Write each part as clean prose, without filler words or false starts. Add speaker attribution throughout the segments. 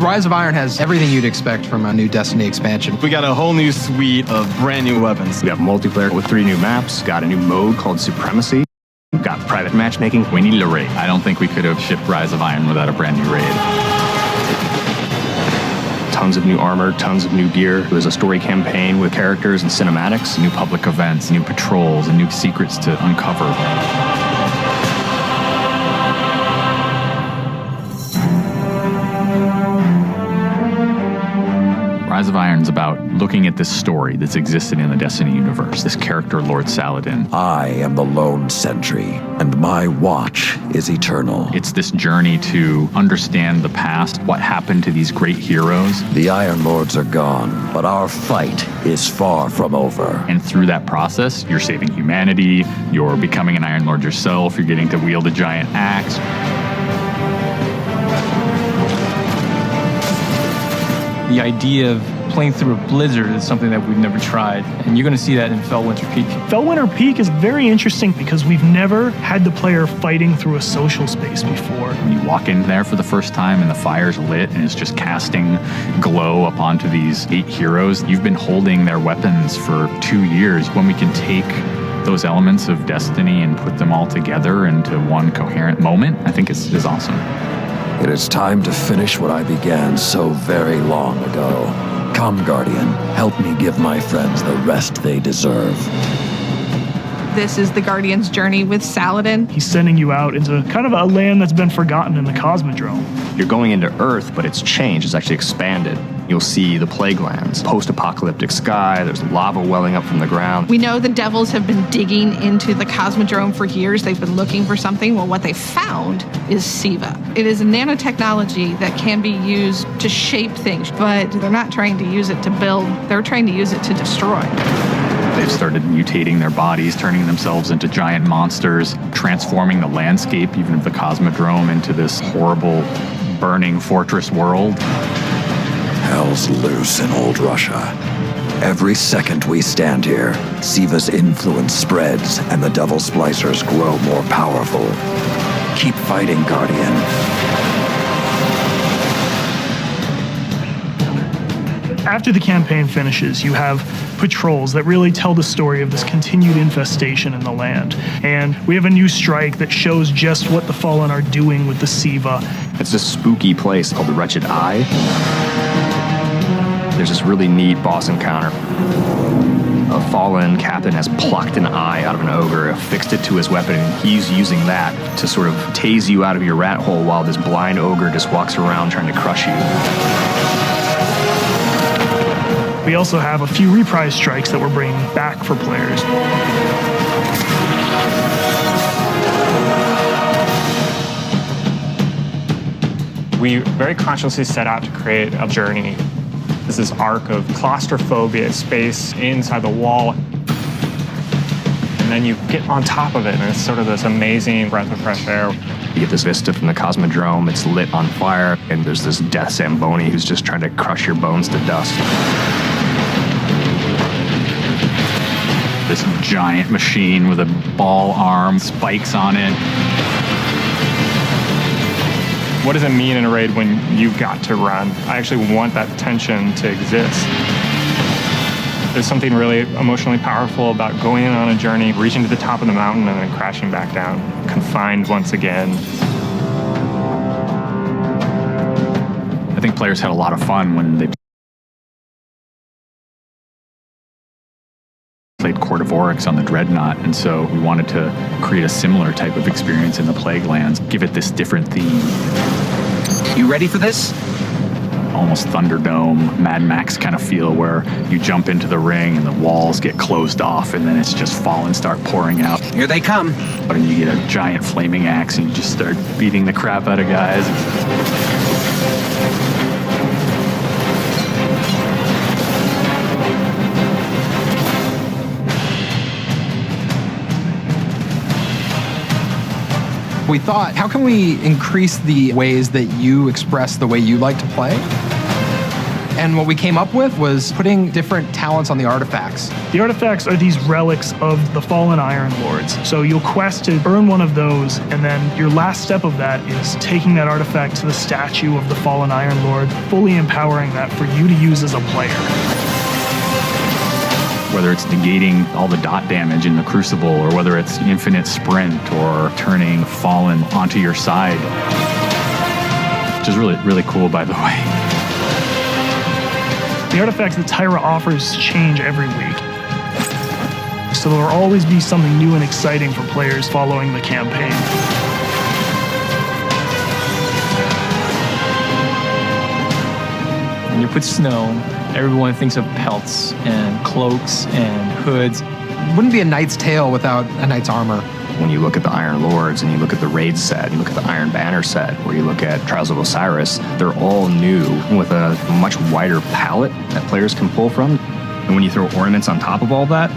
Speaker 1: Rise of Iron has everything you'd expect from a new Destiny expansion.
Speaker 2: We got a whole new suite of brand new weapons.
Speaker 3: We have multiplayer with 3 new maps, got a new mode called Supremacy, got private matchmaking.
Speaker 4: We needed a raid. I don't think we could have shipped Rise of Iron without a brand new raid.
Speaker 3: Tons of new armor, tons of new gear. There's a story campaign with characters and cinematics.
Speaker 4: New public events, new patrols, and new secrets to uncover. Rise of Iron is about looking at this story that's existed in the Destiny universe, this character, Lord Saladin.
Speaker 5: I am the lone sentry, and my watch is eternal.
Speaker 4: It's this journey to understand the past, what happened to these great heroes.
Speaker 5: The Iron Lords are gone, but our fight is far from over.
Speaker 4: And through that process, you're saving humanity, you're becoming an Iron Lord yourself, you're getting to wield a giant axe.
Speaker 6: The idea of playing through a blizzard is something that we've never tried, and you're going to see that in Felwinter Peak.
Speaker 7: Felwinter Peak is very interesting because we've never had the player fighting through a social space before.
Speaker 4: When you walk in there for the first time and the fire's lit and it's just casting glow up onto these 8 heroes, you've been holding their weapons for 2 years. When we can take those elements of Destiny and put them all together into one coherent moment, I think is awesome.
Speaker 5: It is time to finish what I began so very long ago. Come, Guardian, help me give my friends the rest they deserve.
Speaker 8: This is the Guardian's journey with Saladin.
Speaker 7: He's sending you out into kind of a land that's been forgotten in the Cosmodrome.
Speaker 3: You're going into Earth, but it's changed. It's actually expanded. You'll see the plague lands, post-apocalyptic sky, there's lava welling up from the ground.
Speaker 8: We know the Devils have been digging into the Cosmodrome for years. They've been looking for something. Well, what they found is SIVA. It is a nanotechnology that can be used to shape things, but they're not trying to use it to build. They're trying to use it to destroy.
Speaker 4: They've started mutating their bodies, turning themselves into giant monsters, transforming the landscape, even of the Cosmodrome, into this horrible, burning fortress world.
Speaker 5: Hell's loose in old Russia. Every second we stand here, SIVA's influence spreads and the Devil Splicers grow more powerful. Keep fighting, Guardian.
Speaker 7: After the campaign finishes, you have patrols that really tell the story of this continued infestation in the land. And we have a new strike that shows just what the Fallen are doing with the SIVA.
Speaker 3: It's this spooky place called the Wretched Eye. There's this really neat boss encounter. A Fallen captain has plucked an eye out of an ogre, affixed it to his weapon, and he's using that to sort of tase you out of your rat hole while this blind ogre just walks around trying to crush you.
Speaker 7: We also have a few reprise strikes that we're bringing back for players.
Speaker 9: We very consciously set out to create a journey. This is arc of claustrophobia, space inside the wall. And then you get on top of it, and it's sort of this amazing breath of fresh air.
Speaker 3: You get this vista from the Cosmodrome, it's lit on fire, and there's this death Zamboni who's just trying to crush your bones to dust.
Speaker 4: This giant machine with a ball arm, spikes on it.
Speaker 9: What does it mean in a raid when you've got to run? I actually want that tension to exist. There's something really emotionally powerful about going on a journey, reaching to the top of the mountain, and then crashing back down, confined once again.
Speaker 4: I think players had a lot of fun when they played Court of Oryx on the Dreadnought, and so we wanted to create a similar type of experience in the Plague Lands, give it this different theme.
Speaker 1: You ready for this?
Speaker 4: Almost Thunderdome, Mad Max kind of feel, where you jump into the ring and the walls get closed off and then it's just Fallen start pouring out.
Speaker 1: Here they come.
Speaker 4: And you get a giant flaming axe and you just start beating the crap out of guys.
Speaker 1: We thought, how can we increase the ways that you express the way you like to play? And what we came up with was putting different talents on the artifacts.
Speaker 7: The artifacts are these relics of the fallen Iron Lords. So you'll quest to earn one of those, and then your last step of that is taking that artifact to the statue of the fallen Iron Lord, fully empowering that for you to use as a player.
Speaker 4: Whether it's negating all the dot damage in the Crucible, or whether it's infinite sprint, or turning Fallen onto your side. Which is really, really cool, by the way.
Speaker 7: The artifacts that Tyra offers change every week. So there will always be something new and exciting for players following the campaign.
Speaker 6: When you put snow, everyone thinks of pelts and cloaks and hoods.
Speaker 1: It wouldn't be a knight's tale without a knight's armor.
Speaker 3: When you look at the Iron Lords and you look at the Raid set, you look at the Iron Banner set, or you look at Trials of Osiris, they're all new with a much wider palette that players can pull from. And when you throw ornaments on top of all that,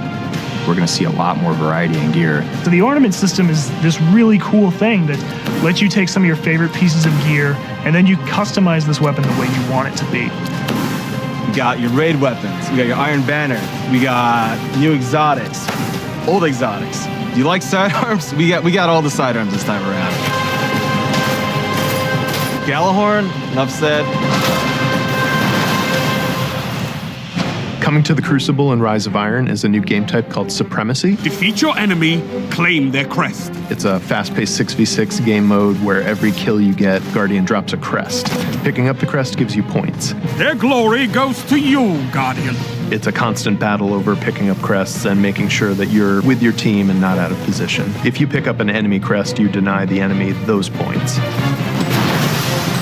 Speaker 3: we're going to see a lot more variety in gear.
Speaker 7: So the ornament system is this really cool thing that lets you take some of your favorite pieces of gear and then you customize this weapon the way you want it to be.
Speaker 2: You got your raid weapons, you got your Iron Banner, we got new exotics, old exotics. Do you like sidearms? We got all the sidearms this time around. Gallahorn, enough said.
Speaker 10: Coming to the Crucible and Rise of Iron is a new game type called Supremacy.
Speaker 11: Defeat your enemy, claim their crest.
Speaker 10: It's a fast-paced 6v6 game mode where every kill you get, Guardian drops a crest. Picking up the crest gives you points.
Speaker 11: Their glory goes to you, Guardian.
Speaker 10: It's a constant battle over picking up crests and making sure that you're with your team and not out of position. If you pick up an enemy crest, you deny the enemy those points.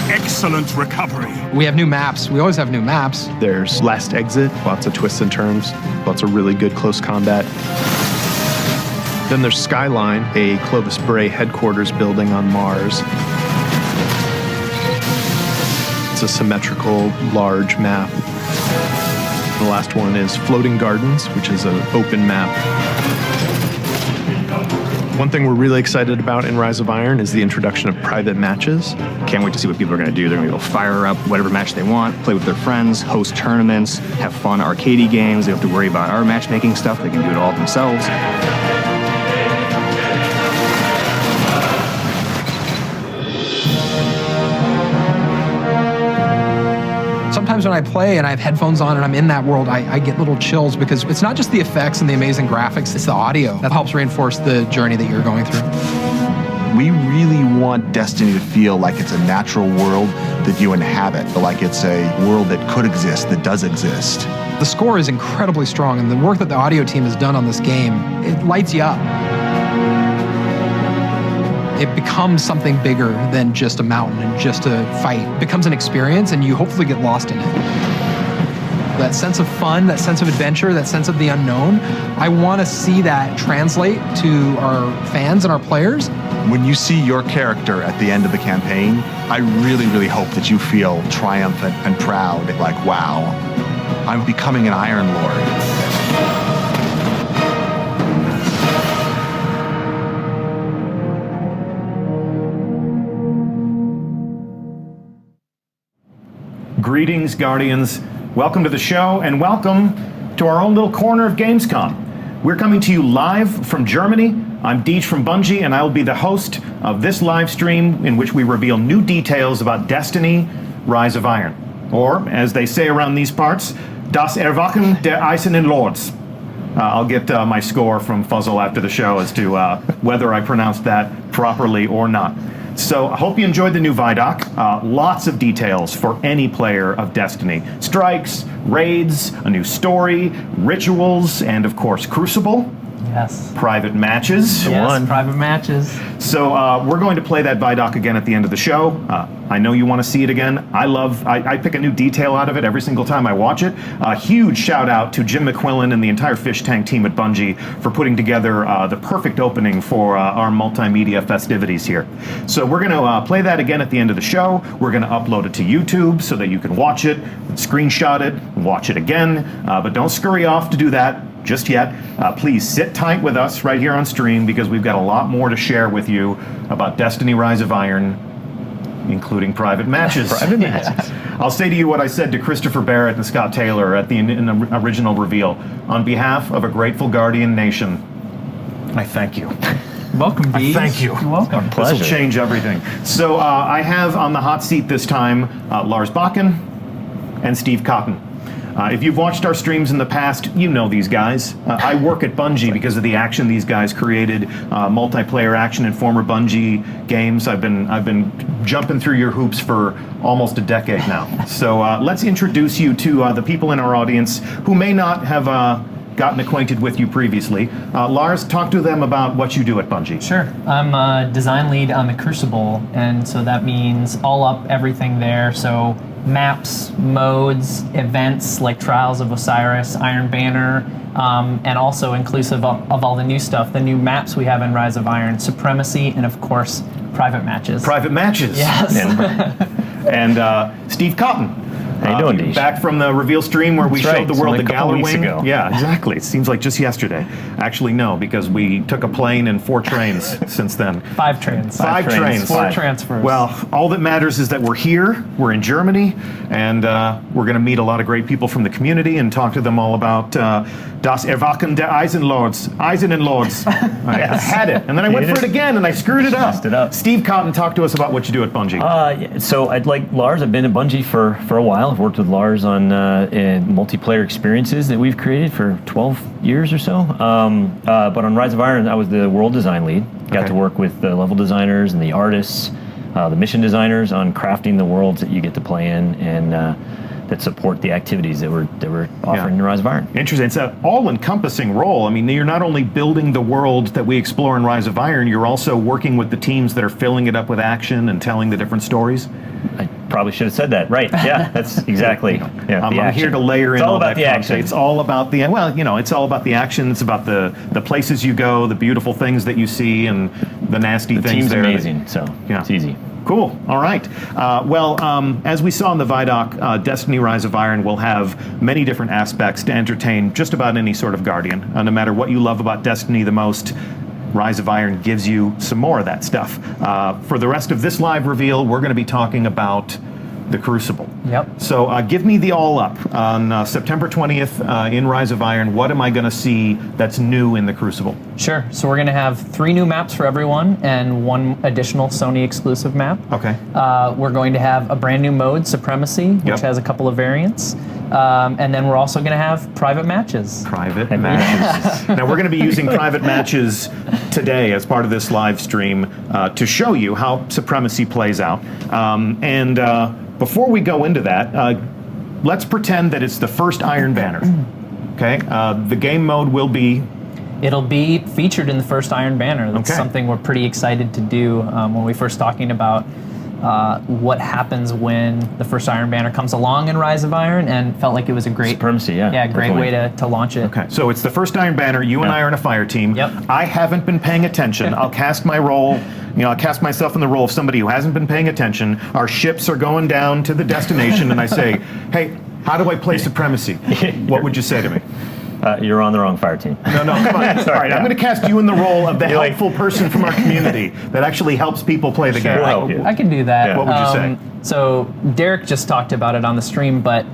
Speaker 11: Excellent recovery.
Speaker 1: We have new maps. We always have new maps.
Speaker 10: There's Last Exit, lots of twists and turns, lots of really good close combat. Then there's Skyline, a Clovis Bray headquarters building on Mars. It's a symmetrical, large map. The last one is Floating Gardens, which is an open map. One thing we're really excited about in Rise of Iron is the introduction of private matches.
Speaker 3: Can't wait to see what people are going to do. They're going to go fire up whatever match they want, play with their friends, host tournaments, have fun arcadey games. They don't have to worry about our matchmaking stuff. They can do it all themselves.
Speaker 1: Sometimes when I play and I have headphones on and I'm in that world, I get little chills because it's not just the effects and the amazing graphics, it's the audio that helps reinforce the journey that you're going through.
Speaker 12: We really want Destiny to feel like it's a natural world that you inhabit, like it's a world that could exist, that does exist.
Speaker 1: The score is incredibly strong, and the work that the audio team has done on this game, it lights you up. It becomes something bigger than just a mountain and just a fight. It becomes an experience, and you hopefully get lost in it. That sense of fun, that sense of adventure, that sense of the unknown, I want to see that translate to our fans and our players.
Speaker 12: When you see your character at the end of the campaign, I really, really hope that you feel triumphant and proud, like, wow, I'm becoming an Iron Lord.
Speaker 13: Greetings, Guardians. Welcome to the show, and welcome to our own little corner of Gamescom. We're coming to you live from Germany. I'm Deej from Bungie, and I will be the host of this live stream in which we reveal new details about Destiny: Rise of Iron. Or, as they say around these parts, Das Erwachen der Eisernen Lords. I'll get my score from Fuzzle after the show as to whether I pronounced that properly or not. So I hope you enjoyed the new Vidoc. Lots of details for any player of Destiny. Strikes, raids, a new story, rituals, and of course Crucible.
Speaker 14: Yes.
Speaker 13: Private matches.
Speaker 14: Yes, private matches.
Speaker 13: So we're going to play that Vidoc again at the end of the show. I know you want to see it again. I pick a new detail out of it every single time I watch it. A huge shout out to Jim McQuillan and the entire Fish Tank team at Bungie for putting together the perfect opening for our multimedia festivities here. So we're going to play that again at the end of the show. We're going to upload it to YouTube so that you can watch it, screenshot it, watch it again. But don't scurry off to do that just yet. Please sit tight with us right here on stream because we've got a lot more to share with you about Destiny: Rise of Iron including private matches.
Speaker 3: Private matches.
Speaker 13: I'll say to you what I said to Christopher Barrett and Scott Taylor at the original reveal. On behalf of a grateful Guardian nation, I thank you.
Speaker 14: Welcome, Deej.
Speaker 13: Thank you.
Speaker 14: You're welcome.
Speaker 13: This will change everything. So I have on the hot seat this time Lars Bakken and Steve Cotton. If you've watched our streams in the past, you know these guys. I work at Bungie because of the action these guys created, multiplayer action in former Bungie games. I've been jumping through your hoops for almost a decade now. So let's introduce you to the people in our audience who may not have gotten acquainted with you previously. Lars, talk to them about what you do at Bungie.
Speaker 14: Sure. I'm a design lead on the Crucible, and so that means all up everything there. So maps, modes, events like Trials of Osiris, Iron Banner, and also inclusive of all the new stuff, the new maps we have in Rise of Iron, Supremacy, and of course, private matches.
Speaker 13: Private matches.
Speaker 14: Yes.
Speaker 13: And Steve Cotton.
Speaker 3: How you doing, Deej?
Speaker 13: Back from the reveal stream where we
Speaker 3: That's
Speaker 13: showed
Speaker 3: right.
Speaker 13: the world the
Speaker 3: It's only a couple
Speaker 13: Galler
Speaker 3: weeks
Speaker 13: Wing.
Speaker 3: ago.
Speaker 13: Yeah, exactly. It seems like just yesterday. Actually, no, because we took a plane and 4 trains since then.
Speaker 14: 5 trains.
Speaker 13: 5 trains.
Speaker 14: 4 transfers.
Speaker 13: Well, all that matters is that we're here, we're in Germany, and we're going to meet a lot of great people from the community and talk to them all about Das Erwachen der Eisenlords. Eisenlords. I had it, and then I went for it again, and I screwed it up.
Speaker 3: Messed it up.
Speaker 13: Steve Cotton, talk to us about what you do at Bungie.
Speaker 3: So I'd like Lars. I've been at Bungie for a while. I've worked with Lars on multiplayer experiences that we've created for 12 years or so. But on Rise of Iron, I was the world design lead. Got to work with the level designers and the artists, the mission designers on crafting the worlds that you get to play in and that support the activities that we're offering in Rise of Iron.
Speaker 13: Interesting. It's an all-encompassing role. I mean, you're not only building the world that we explore in Rise of Iron, you're also working with the teams that are filling it up with action and telling the different stories.
Speaker 3: I probably should have said that. Right. Yeah, that's exactly. Yeah,
Speaker 13: I'm here to layer in
Speaker 3: all
Speaker 13: all
Speaker 3: about
Speaker 13: that
Speaker 3: the
Speaker 13: content.
Speaker 3: action.
Speaker 13: It's all about the, well, it's all about the action. It's about the places you go, the beautiful things that you see, and the nasty things
Speaker 3: team's
Speaker 13: there.
Speaker 3: amazing, so it's easy.
Speaker 13: Cool. All right. As we saw in the Vidoc, Destiny Rise of Iron will have many different aspects to entertain just about any sort of Guardian. No matter what you love about Destiny the most, Rise of Iron gives you some more of that stuff. For the rest of this live reveal, we're going to be talking about the Crucible.
Speaker 14: Yep.
Speaker 13: So give me the all up on September 20th in Rise of Iron. What am I going to see that's new in the Crucible?
Speaker 14: Sure. So we're going to have 3 new maps for everyone and 1 additional Sony exclusive map.
Speaker 13: Okay.
Speaker 14: We're going to have a brand new mode, Supremacy, which has a couple of variants. And then we're also going to have private matches.
Speaker 13: Private matches. Now, we're going to be using private matches today as part of this live stream to show you how Supremacy plays out. Before we go into that, let's pretend that it's the first Iron Banner. Okay? The game mode will be...
Speaker 14: It'll be featured in the first Iron Banner. That's something we're pretty excited to do when we first talking about what happens when the first Iron Banner comes along in Rise of Iron, and felt like it was a great
Speaker 3: Supremacy,
Speaker 14: great way to launch it.
Speaker 13: Okay, so it's the first Iron Banner. You and I are in a fire team.
Speaker 14: Yep.
Speaker 13: I haven't been paying attention. I'll cast my role. I'll cast myself in the role of somebody who hasn't been paying attention. Our ships are going down to the destination, and I say, "Hey, how do I play Supremacy?" What would you say to me?
Speaker 3: You're on the wrong fire team.
Speaker 13: No, come on. All right, I'm going to cast you in the role of the helpful person from our community that actually helps people play the game.
Speaker 14: I can do that.
Speaker 13: What would you say?
Speaker 14: So Derek just talked about it on the stream, but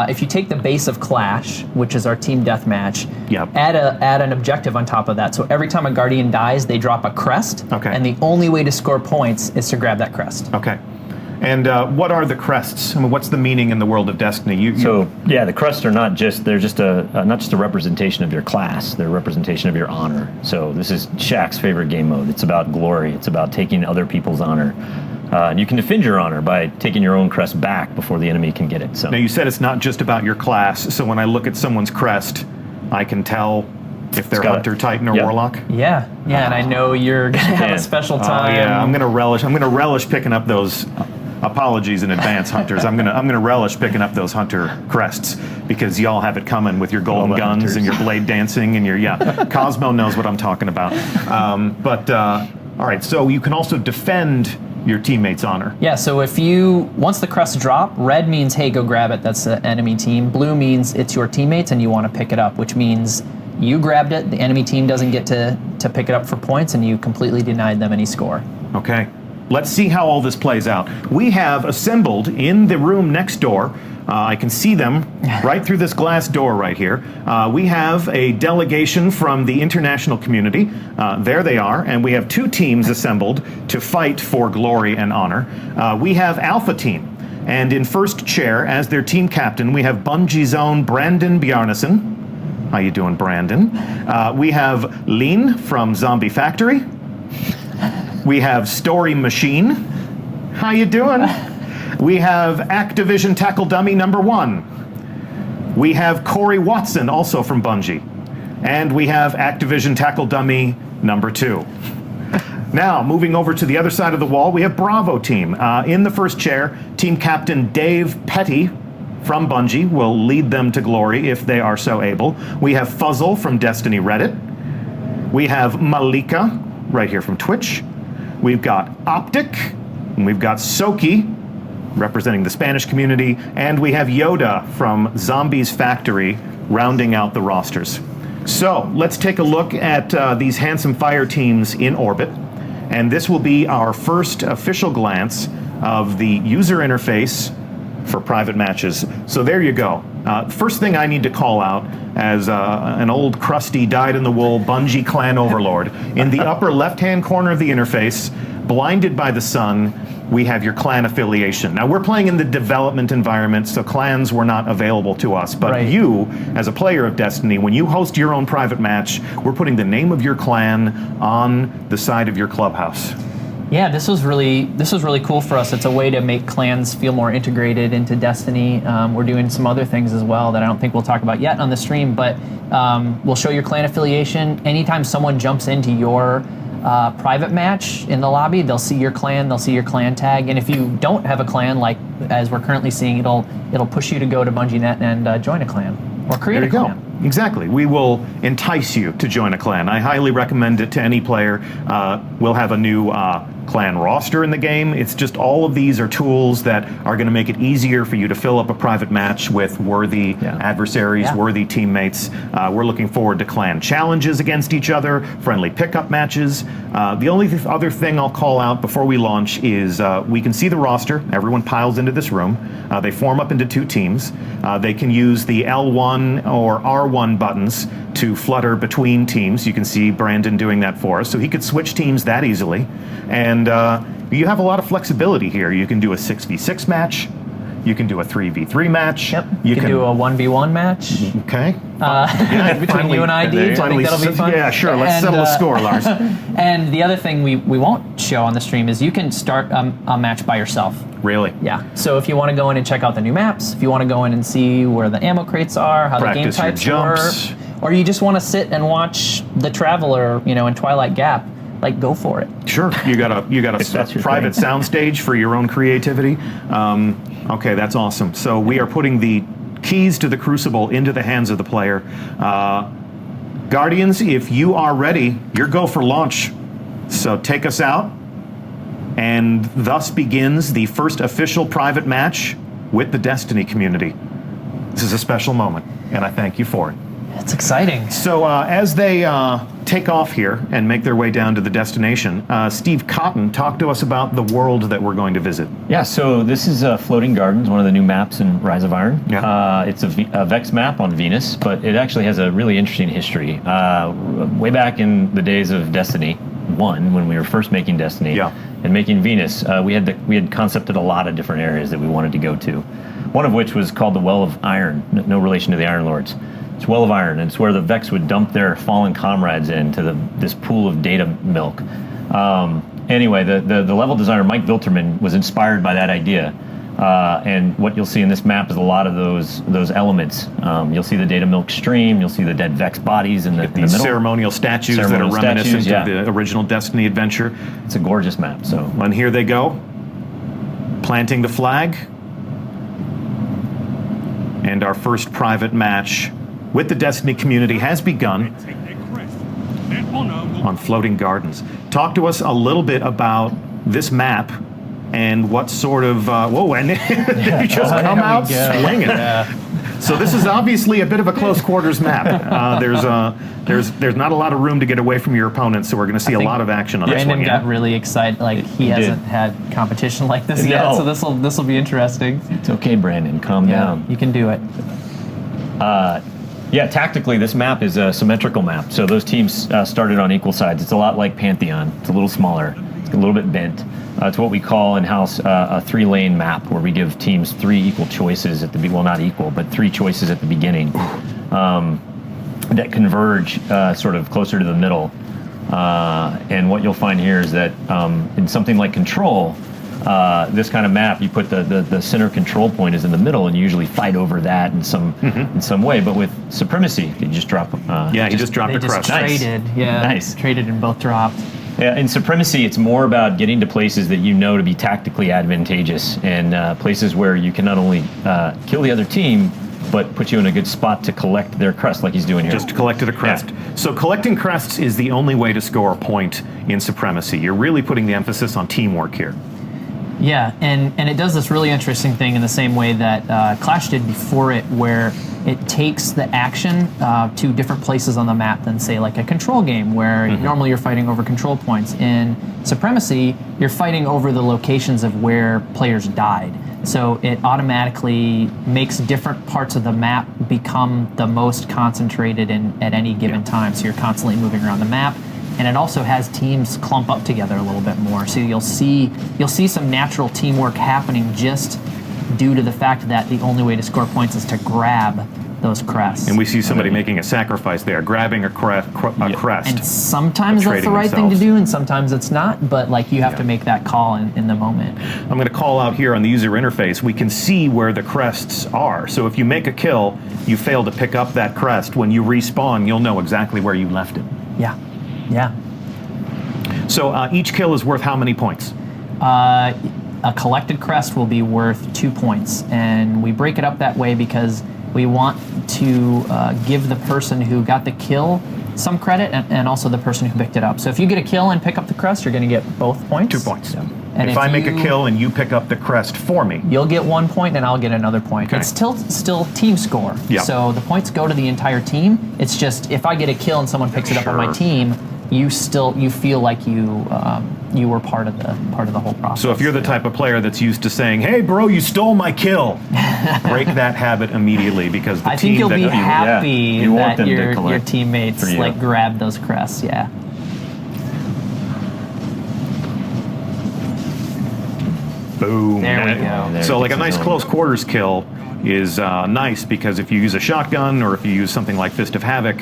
Speaker 14: if you take the base of Clash, which is our team deathmatch, add an objective on top of that. So every time a Guardian dies, they drop a crest, and the only way to score points is to grab that crest.
Speaker 13: Okay. And what are the crests? I mean, what's the meaning in the world of Destiny?
Speaker 3: The crests are not just not just a representation of your class; they're a representation of your honor. So this is Shaq's favorite game mode. It's about glory. It's about taking other people's honor. And you can defend your honor by taking your own crest back before the enemy can get it. So
Speaker 13: now you said it's not just about your class. So when I look at someone's crest, I can tell if they're Hunter, Titan, or Warlock.
Speaker 14: Yeah, and I know you're gonna have a special time.
Speaker 13: I'm gonna relish picking up those. Apologies in advance, hunters. I'm gonna relish picking up those hunter crests because y'all have it coming with your golden guns hunters. And your blade dancing and your Cosmo knows what I'm talking about. All right, so you can also defend your teammates' honor.
Speaker 14: Yeah, so once the crests drop, red means, hey, go grab it, that's the enemy team. Blue means it's your teammates and you want to pick it up, which means you grabbed it, the enemy team doesn't get to pick it up for points, and you completely denied them any score.
Speaker 13: Okay. let's see how all this plays out. We have assembled in the room next door. I can see them right through this glass door right here. We have a delegation from the international community. There they are. And we have 2 teams assembled to fight for glory and honor. We have Alpha Team. And in first chair, as their team captain, we have Bungie's own Brandon Bjarnason. How you doing, Brandon? We have Lean from Zombie Factory. We have Story Machine. How you doing? We have Activision Tackle Dummy number 1. We have Corey Watson, also from Bungie. And we have Activision Tackle Dummy number 2. Now, moving over to the other side of the wall, we have Bravo Team. In the first chair, Team Captain Dave Petty from Bungie will lead them to glory if they are so able. We have Fuzzle from Destiny Reddit. We have Malika, right here from Twitch. We've got Optic, and we've got Soki, representing the Spanish community, and we have Yoda from Zombies Factory, rounding out the rosters. So, let's take a look at these handsome fire teams in orbit, and this will be our first official glance of the user interface for private matches. So there you go. First thing I need to call out, as an old crusty dyed-in-the-wool Bungie clan overlord, in the upper left-hand corner of the interface, blinded by the sun, we have your clan affiliation. Now, we're playing in the development environment, so clans were not available to us. But you, as a player of Destiny, when you host your own private match, we're putting the name of your clan on the side of your clubhouse.
Speaker 14: Yeah, this was really cool for us. It's a way to make clans feel more integrated into Destiny. We're doing some other things as well that I don't think we'll talk about yet on the stream, but we'll show your clan affiliation. Anytime someone jumps into your private match in the lobby, they'll see your clan, they'll see your clan tag, and if you don't have a clan, like as we're currently seeing, it'll push you to go to BungieNet and join a clan or create a clan.
Speaker 13: Exactly. We will entice you to join a clan. I highly recommend it to any player. We'll have a new clan roster in the game. It's just all of these are tools that are going to make it easier for you to fill up a private match with worthy adversaries, worthy teammates. We're looking forward to clan challenges against each other, friendly pickup matches. The only other thing I'll call out before we launch is we can see the roster. Everyone piles into this room. They form up into 2 teams. They can use the L1 or R1 buttons to flutter between teams. You can see Brandon doing that for us. So he could switch teams that easily. And you have a lot of flexibility here. You can do a 6v6 match. You can do a 3v3 match.
Speaker 14: Yep. You can do a 1v1 match.
Speaker 13: Okay.
Speaker 14: Between you and I, Deej, I think that'll be fun.
Speaker 13: Yeah, sure. Let's settle the score, Lars.
Speaker 14: And the other thing we won't show on the stream is you can start a match by yourself.
Speaker 13: Really?
Speaker 14: Yeah. So if you want to go in and check out the new maps, if you want to go in and see where the ammo crates are, how
Speaker 13: Practice
Speaker 14: the game types
Speaker 13: your
Speaker 14: work,
Speaker 13: jumps.
Speaker 14: or you just want to sit and watch The Traveler, in Twilight Gap, like go for it.
Speaker 13: Sure. You got a private soundstage for your own creativity. Okay, that's awesome. So we are putting the keys to the Crucible into the hands of the player. Guardians, if you are ready, you're go for launch. So take us out. And thus begins the first official private match with the Destiny community. This is a special moment, and I thank you for it.
Speaker 14: It's exciting.
Speaker 13: So as they take off here and make their way down to the destination, Steve Cotton, talk to us about the world that we're going to visit.
Speaker 15: Yeah, so this is Floating Gardens, one of the new maps in Rise of Iron.
Speaker 13: Yeah.
Speaker 15: It's a Vex map on Venus, but it actually has a really interesting history. Way back in the days of Destiny 1, when we were first making Destiny and making Venus, we had concepted a lot of different areas that we wanted to go to. One of which was called the Well of Iron, no relation to the Iron Lords. It's Well of Iron, and it's where the Vex would dump their fallen comrades into this pool of data milk. Anyway, the level designer Mike Vilterman was inspired by that idea, and what you'll see in this map is a lot of those elements. You'll see the data milk stream, you'll see the dead Vex bodies in the middle.
Speaker 13: Ceremonial statues that are reminiscent of the original Destiny adventure.
Speaker 15: It's a gorgeous map. So,
Speaker 13: and here they go, planting the flag, and our first private match with the Destiny community has begun on Floating Gardens. Talk to us a little bit about this map and what sort of whoa, and did you just come out swinging? So this is obviously a bit of a close quarters map. There's not a lot of room to get away from your opponents, so we're going to see a lot of action on this one.
Speaker 14: Brandon got really excited. Like he hasn't had competition like this yet, so this will be interesting.
Speaker 15: It's okay, Brandon. Calm down.
Speaker 14: You can do it.
Speaker 15: Yeah, tactically, this map is a symmetrical map. So those teams started on equal sides. It's a lot like Pantheon. It's a little smaller. It's a little bit bent. It's what we call in-house a 3-lane map, where we give teams 3 equal choices at the well, not equal, but 3 choices at the beginning that converge sort of closer to the middle. And what you'll find here is that in something like Control, this kind of map, you put the center control point is in the middle, and you usually fight over that in some way. But with Supremacy, you just drop.
Speaker 13: You just drop the crest.
Speaker 14: Traded,
Speaker 15: Nice.
Speaker 14: Traded and both dropped.
Speaker 15: Yeah, in Supremacy, it's more about getting to places that you know to be tactically advantageous, and places where you can not only kill the other team, but put you in a good spot to collect their crest, like he's doing here.
Speaker 13: Just collected a crest. So collecting crests is the only way to score a point in Supremacy. You're really putting the emphasis on teamwork here.
Speaker 14: Yeah, and it does this really interesting thing in the same way that Clash did before it, where it takes the action to different places on the map than, say, like a Control game, where normally you're fighting over control points. In Supremacy, you're fighting over the locations of where players died. So it automatically makes different parts of the map become the most concentrated at any given time. So you're constantly moving around the map. And it also has teams clump up together a little bit more. So you'll see some natural teamwork happening just due to the fact that the only way to score points is to grab those crests.
Speaker 13: And we see somebody making a sacrifice there, grabbing a crest.
Speaker 14: And sometimes that's the right thing to do, and sometimes it's not. But like you have to make that call in the moment.
Speaker 13: I'm going to call out here on the user interface. We can see where the crests are. So if you make a kill, you fail to pick up that crest. When you respawn, you'll know exactly where you left it.
Speaker 14: Yeah. Yeah.
Speaker 13: So each kill is worth how many points?
Speaker 14: A collected crest will be worth 2 points, and we break it up that way because we want to give the person who got the kill some credit, and also the person who picked it up. So if you get a kill and pick up the crest, you're going to get both points.
Speaker 13: 2 points.
Speaker 14: Yeah.
Speaker 13: And if I make a kill and you pick up the crest for me,
Speaker 14: you'll get 1 point and I'll get another point.
Speaker 13: Okay.
Speaker 14: It's still team score.
Speaker 13: Yep.
Speaker 14: So the points go to the entire team. It's just if I get a kill and someone picks it up on my team, you feel like you were part of the whole process.
Speaker 13: So if you're the type of player that's used to saying, "Hey, bro, you stole my kill," break that habit immediately, because the
Speaker 14: I
Speaker 13: team
Speaker 14: think you'll
Speaker 13: that
Speaker 14: be happy
Speaker 15: you want
Speaker 14: that
Speaker 15: them to
Speaker 14: your
Speaker 15: collect
Speaker 14: teammates
Speaker 15: for you.
Speaker 14: like grab those crests. Yeah.
Speaker 13: Boom.
Speaker 14: There we go.
Speaker 13: So like a nice close quarters kill is nice, because if you use a shotgun or if you use something like Fist of Havoc,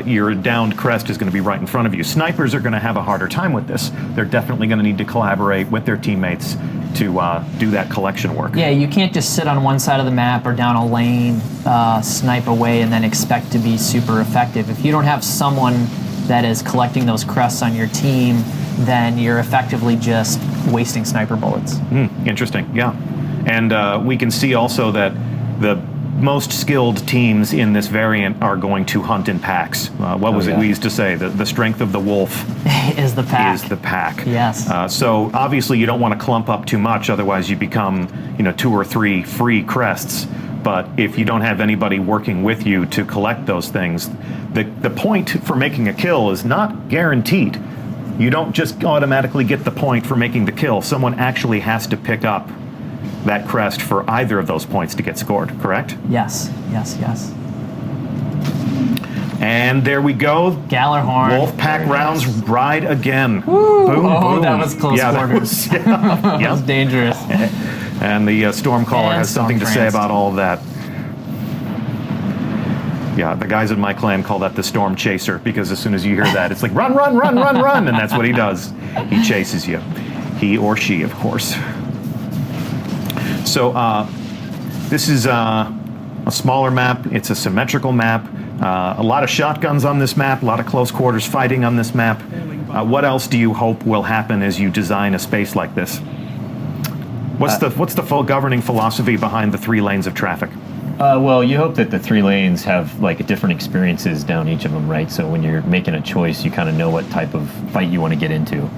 Speaker 13: your downed crest is going to be right in front of you. Snipers are going to have a harder time with this. They're definitely going to need to collaborate with their teammates to do that collection work.
Speaker 14: Yeah, you can't just sit on one side of the map or down a lane, snipe away, and then expect to be super effective. If you don't have someone that is collecting those crests on your team, then you're effectively just wasting sniper bullets.
Speaker 13: Interesting, yeah. And we can see also that the most skilled teams in this variant are going to hunt in packs. What was it we used to say? The strength of the wolf
Speaker 14: is the pack.
Speaker 13: Is the pack.
Speaker 14: Yes.
Speaker 13: So obviously you don't want to clump up too much, otherwise you become 2 or 3 free crests. But if you don't have anybody working with you to collect those things, the point for making a kill is not guaranteed. You don't just automatically get the point for making the kill. Someone actually has to pick up that crest for either of those points to get scored, correct?
Speaker 14: Yes.
Speaker 13: And there we go.
Speaker 14: Gallarhorn.
Speaker 13: Wolfpack rounds ride again.
Speaker 14: Woo.
Speaker 13: Boom, boom.
Speaker 14: That was close quarters. That was dangerous.
Speaker 13: And the Stormcaller has something to say about all of that. Yeah, the guys in my clan call that the Storm Chaser, because as soon as you hear that, it's like, run, run, run, run, run, and that's what he does. He chases you. He or she, of course. So this is a smaller map. It's a symmetrical map. A lot of shotguns on this map, a lot of close quarters fighting on this map. What else do you hope will happen as you design a space like this? What's the full governing philosophy behind the 3 lanes of traffic?
Speaker 15: Well, you hope that the 3 lanes have like different experiences down each of them, right? So when you're making a choice, you kind of know what type of fight you want to get into.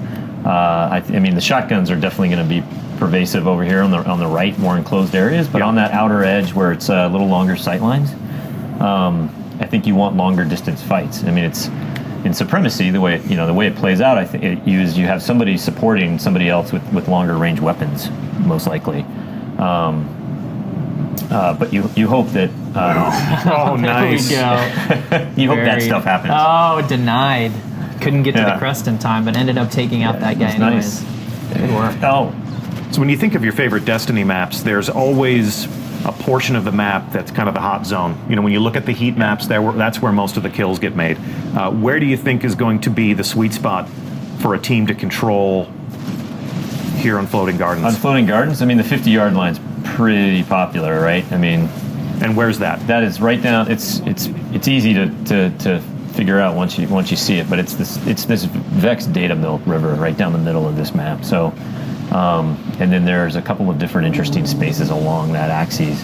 Speaker 15: I mean, the shotguns are definitely going to be pervasive over here on the right, more enclosed areas. But on that outer edge where it's a little longer sight lines, I think you want longer distance fights. I mean, it's in Supremacy, the way it plays out. I think you have somebody supporting somebody else with longer range weapons, most likely. But you hope that.
Speaker 13: Oh, nice.
Speaker 14: There we go.
Speaker 15: You hope that stuff happens.
Speaker 14: Oh, denied. Couldn't get to the crest in time, but ended up taking out that guy anyways.
Speaker 15: Nice.
Speaker 14: Good work.
Speaker 15: Oh.
Speaker 13: So when you think of your favorite Destiny maps, there's always a portion of the map that's kind of the hot zone. You know, when you look at the heat maps, that's where most of the kills get made. Where do you think is going to be the sweet spot for a team to control here on Floating Gardens?
Speaker 15: On Floating Gardens, I mean, the 50-yard line's pretty popular, right? I mean,
Speaker 13: and where's that?
Speaker 15: That is right down. It's easy to figure out once you see it, but it's this Vex data milk river right down the middle of this map. So, and then there's a couple of different interesting spaces along that axis.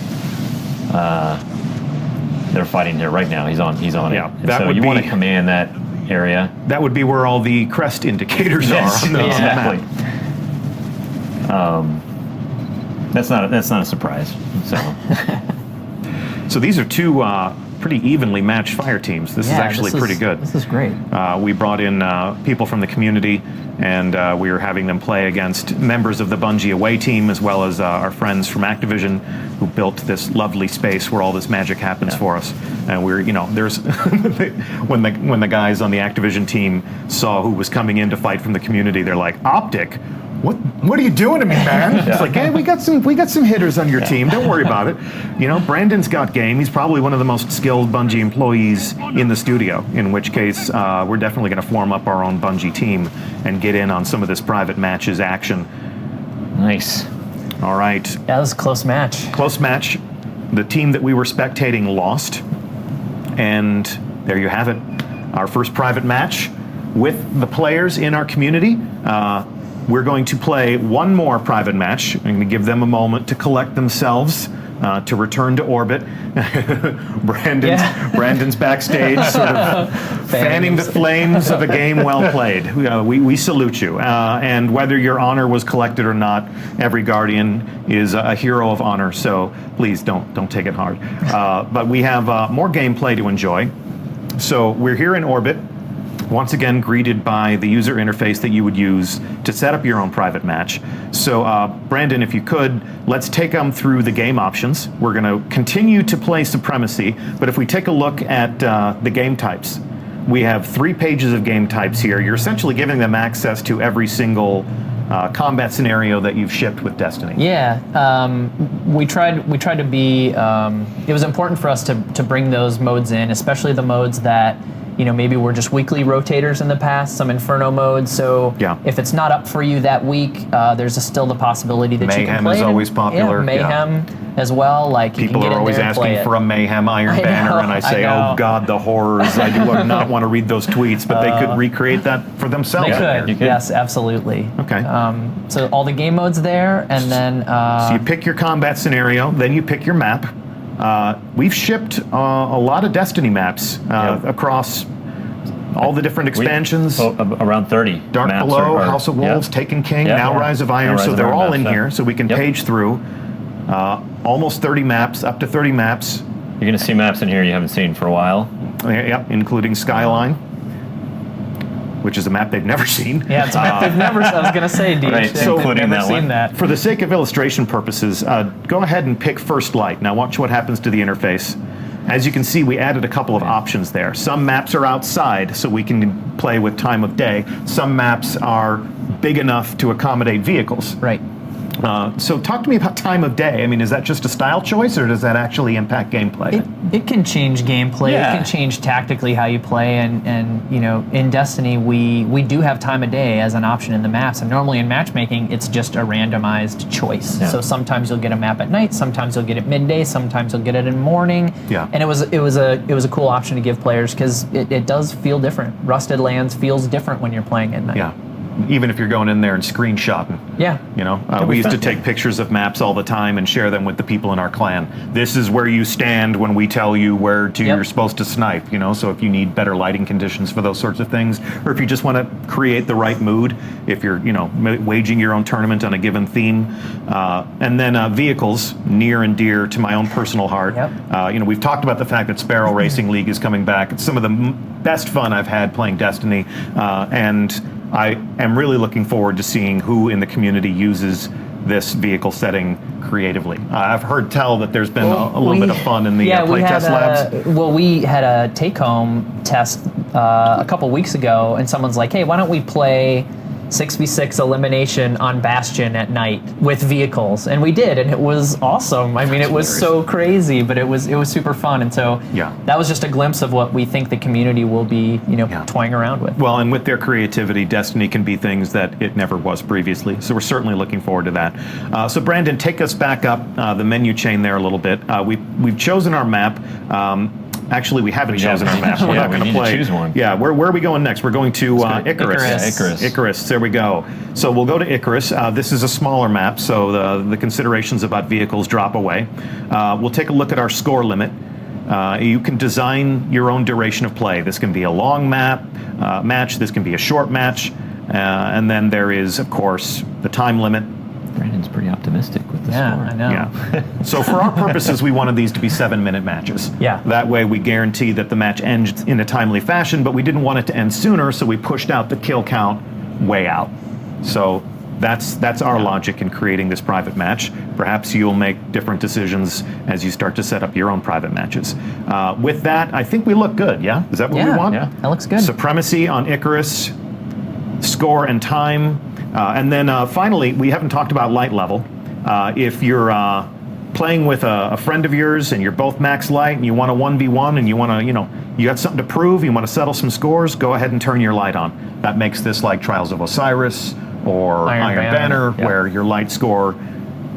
Speaker 15: They're fighting here right now. He's on it. And so you want to command that area.
Speaker 13: That would be where all the crest indicators are on the map.
Speaker 15: That's not a surprise.
Speaker 13: So these are two pretty evenly matched fire teams. This is actually pretty good.
Speaker 14: This is great.
Speaker 13: We brought in people from the community, and we were having them play against members of the Bungie away team, as well as our friends from Activision, who built this lovely space where all this magic happens for us. And we're, there's when the guys on the Activision team saw who was coming in to fight from the community, they're like, "Optic? What are you doing to me, man?" It's like, hey, we got some hitters on your team. Don't worry about it. Brandon's got game. He's probably one of the most skilled Bungie employees in the studio, in which case we're definitely going to form up our own Bungie team and get in on some of this private matches action.
Speaker 15: Nice.
Speaker 13: All right.
Speaker 14: Yeah, that was a close match.
Speaker 13: Close match. The team that we were spectating lost. And there you have it. Our first private match with the players in our community. We're going to play one more private match. I'm going to give them a moment to collect themselves, to return to orbit. Brandon's backstage, sort of fanning the flames of a game well played. We salute you. And whether your honor was collected or not, every Guardian is a hero of honor. So please don't take it hard. But we have more gameplay to enjoy. So we're here in orbit. Once again, greeted by the user interface that you would use to set up your own private match. So, Brandon, if you could, let's take them through the game options. We're going to continue to play Supremacy, but if we take a look at the game types, we have 3 pages of game types here. You're essentially giving them access to every single combat scenario that you've shipped with Destiny.
Speaker 14: Yeah, we tried to be. It was important for us to bring those modes in, especially the modes that maybe we're just weekly rotators in the past, some Inferno modes. So if it's not up for you that week, there's still the possibility that you can play.
Speaker 13: Mayhem is always popular.
Speaker 14: Mayhem as well. Like
Speaker 13: people are always asking for a Mayhem Iron Banner, and I say, oh God, the horrors! I do not want to read those tweets, but they could recreate that for themselves.
Speaker 14: They could. Yes, absolutely.
Speaker 13: Okay.
Speaker 14: So all the game modes there, and then
Speaker 13: so you pick your combat scenario, then you pick your map. We've shipped a lot of Destiny maps across all the different expansions.
Speaker 15: Around 30.
Speaker 13: Dark
Speaker 15: maps
Speaker 13: Below, House of Wolves, Taken King, now Rise of Iron. So they're all in here, so we can page through almost 30 maps, up to 30 maps.
Speaker 15: You're going to see maps in here you haven't seen for a while.
Speaker 13: Yep, including Skyline, which is a map they've never seen.
Speaker 14: Yeah, it's a map they've never seen. I was going to say, Deej.
Speaker 15: Right, so including
Speaker 14: never
Speaker 15: that
Speaker 14: seen
Speaker 15: one.
Speaker 14: that.
Speaker 13: For the sake of illustration purposes, go ahead and pick First Light. Now watch what happens to the interface. As you can see, we added a couple of options there. Some maps are outside, so we can play with time of day. Some maps are big enough to accommodate vehicles.
Speaker 14: Right.
Speaker 13: So talk to me about time of day. I mean, is that just a style choice, or does that actually impact gameplay?
Speaker 14: It can change gameplay.
Speaker 13: Yeah.
Speaker 14: It can change tactically how you play. And in Destiny, we do have time of day as an option in the maps. And normally in matchmaking, it's just a randomized choice.
Speaker 13: Yeah.
Speaker 14: So sometimes you'll get a map at night, sometimes you'll get it midday, sometimes you'll get it in the morning.
Speaker 13: Yeah.
Speaker 14: And it was a cool option to give players because it does feel different. Rusted Lands feels different when you're playing at night.
Speaker 13: Yeah. even if you're going in there and screenshotting.
Speaker 14: Yeah.
Speaker 13: You know,
Speaker 14: It'll
Speaker 13: we
Speaker 14: be
Speaker 13: used to
Speaker 14: fun.
Speaker 13: take pictures of maps all the time and share them with the people in our clan. This is where you stand when we tell you where you're supposed to snipe, you know, so if you need better lighting conditions for those sorts of things, or if you just want to create the right mood, if you're, you know, waging your own tournament on a given theme. And then vehicles, near and dear to my own personal heart. You know, we've talked about the fact that Sparrow Racing League is coming back. It's some of the best fun I've had playing Destiny, and I am really looking forward to seeing who in the community uses this vehicle setting creatively. I've heard tell that there's been a little bit of fun in the playtest labs.
Speaker 14: Well, we had a take-home test a couple weeks ago, and someone's like, hey, why don't we play 6v6 elimination on Bastion at night with vehicles, and we did, and it was awesome. I mean, it was so crazy, but it was super fun, and so that was just a glimpse of what we think the community will be, you know, toying around with.
Speaker 13: Well, and with their creativity, Destiny can be things that it never was previously. So we're certainly looking forward to that. So Brandon, take us back up the menu chain there a little bit. We've chosen our map. Actually, we haven't chosen our map. We're not going to play.
Speaker 15: Choose one.
Speaker 13: Yeah, where are we going next? We're going to Icarus. Icarus. There we go. So we'll go to Icarus. This is a smaller map, so the considerations about vehicles drop away. We'll take a look at our score limit. You can design your own duration of play. This can be a long match. This can be a short match. And then there is, of course, the time limit.
Speaker 15: Brandon's pretty optimistic with the score.
Speaker 14: I know.
Speaker 13: Yeah. So for our purposes, we wanted these to be 7-minute matches.
Speaker 14: Yeah.
Speaker 13: That way we guarantee that the match ends in a timely fashion, but we didn't want it to end sooner, so we pushed out the kill count way out. So that's our logic in creating this private match. Perhaps you'll make different decisions as you start to set up your own private matches. With that, I think we look good, yeah? Is that what we want?
Speaker 14: Yeah, that looks good.
Speaker 13: Supremacy on Icarus, score and time. And then finally, we haven't talked about light level. If you're playing with a friend of yours and you're both max light and you want a 1v1 and you want to, you know, you got something to prove, you want to settle some scores, go ahead and turn your light on. That makes this like Trials of Osiris or Iron Banner, where your light score